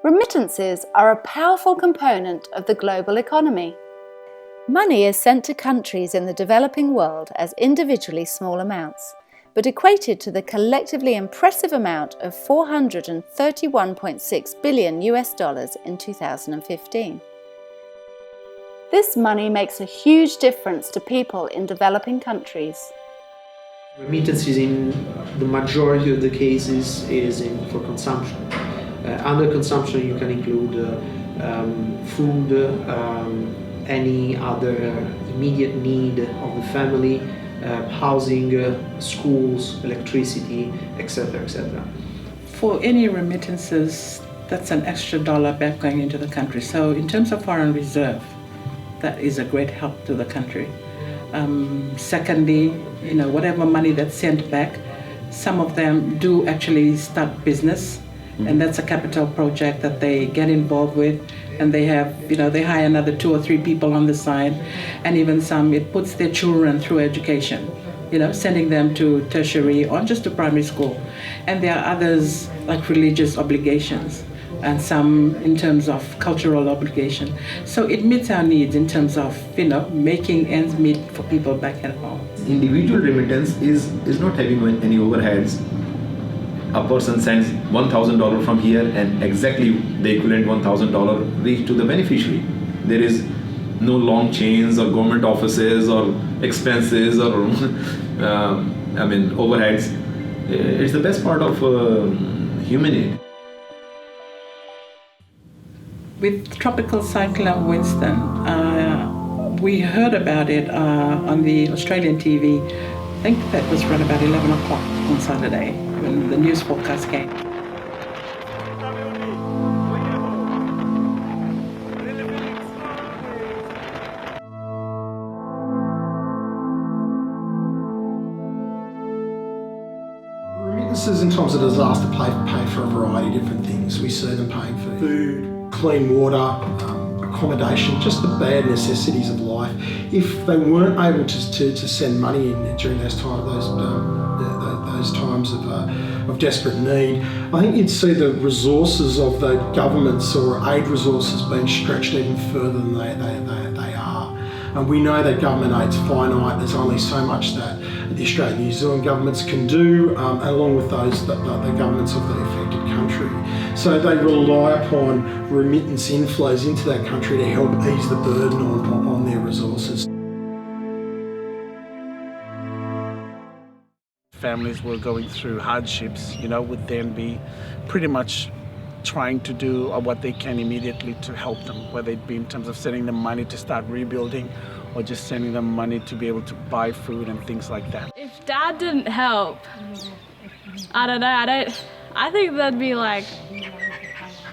Remittances are a powerful component of the global economy. Money is sent to countries in the developing world as individually small amounts, but equated to the collectively impressive amount of $431.6 billion in 2015. This money makes a huge difference to people in developing countries. Remittances in the majority of the cases is for consumption. Under consumption you can include food, any other immediate need of the family, housing, schools, electricity, etc., etc. For any remittances, that's an extra dollar back going into the country. So in terms of foreign reserve, that is a great help to the country. Secondly, whatever money that's sent back, some of them do actually start business, and that's a capital project that they get involved with, and they have, they hire another 2 or 3 people on the side, and even some, it puts their children through education, sending them to tertiary or just to primary school. And there are others like religious obligations, and some in terms of cultural obligation. So it meets our needs in terms of, making ends meet for people back at home. Individual remittance is not having any overheads. A person sends $1,000 from here and exactly the equivalent $1,000 reach to the beneficiary. There is no long chains or government offices or expenses or overheads. It's the best part of human aid. With Tropical Cyclone Winston, we heard about it on the Australian TV. I think that was around about 11 o'clock on Saturday when the news forecast came. Remittances in times of disaster pay for a variety of different things. We see them paying for food, clean water, accommodation, just the bad necessities of life. If they weren't able to send money in during those times of desperate need, I think you'd see the resources of the governments or aid resources being stretched even further than they are. And we know that government aid's finite. There's only so much that the Australian and New Zealand governments can do, along with those the governments of the affected country. So they rely upon remittance inflows into that country to help ease the burden on their resources. Families were going through hardships, would then be pretty much trying to do what they can immediately to help them, whether it be in terms of sending them money to start rebuilding or just sending them money to be able to buy food and things like that. If Dad didn't help, I don't know, I think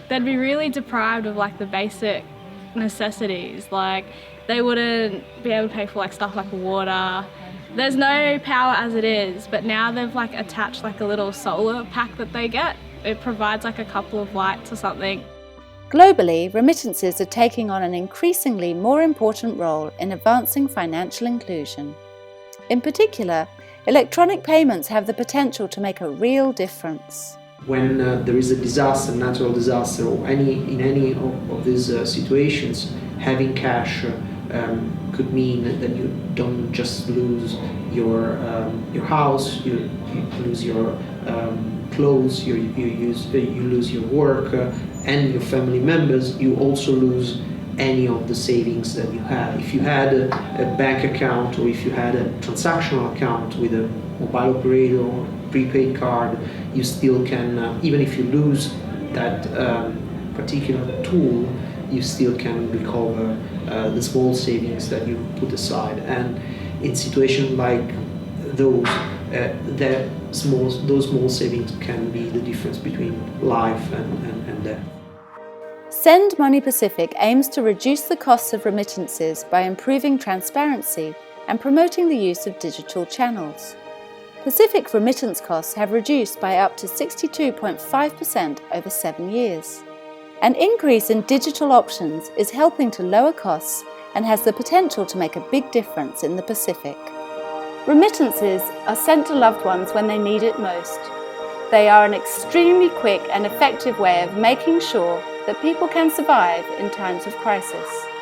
they'd be really deprived of the basic necessities. They wouldn't be able to pay for stuff like water. There's no power as it is, but now they've attached a little solar pack that they get. It provides a couple of lights or something. Globally, remittances are taking on an increasingly more important role in advancing financial inclusion. In particular, electronic payments have the potential to make a real difference. When there is a disaster, natural disaster, or in any of these situations, having cash could mean that you don't just lose your house, you lose your clothes, you lose your work and your family members. You also lose any of the savings that you have. If you had a bank account or if you had a transactional account with a mobile operator or prepaid card, you still can, even if you lose that particular tool, you still can recover the small savings that you put aside. And in situations like those, those small savings can be the difference between life and death. Send Money Pacific aims to reduce the costs of remittances by improving transparency and promoting the use of digital channels. Pacific remittance costs have reduced by up to 62.5% over 7 years. An increase in digital options is helping to lower costs and has the potential to make a big difference in the Pacific. Remittances are sent to loved ones when they need it most. They are an extremely quick and effective way of making sure that people can survive in times of crisis.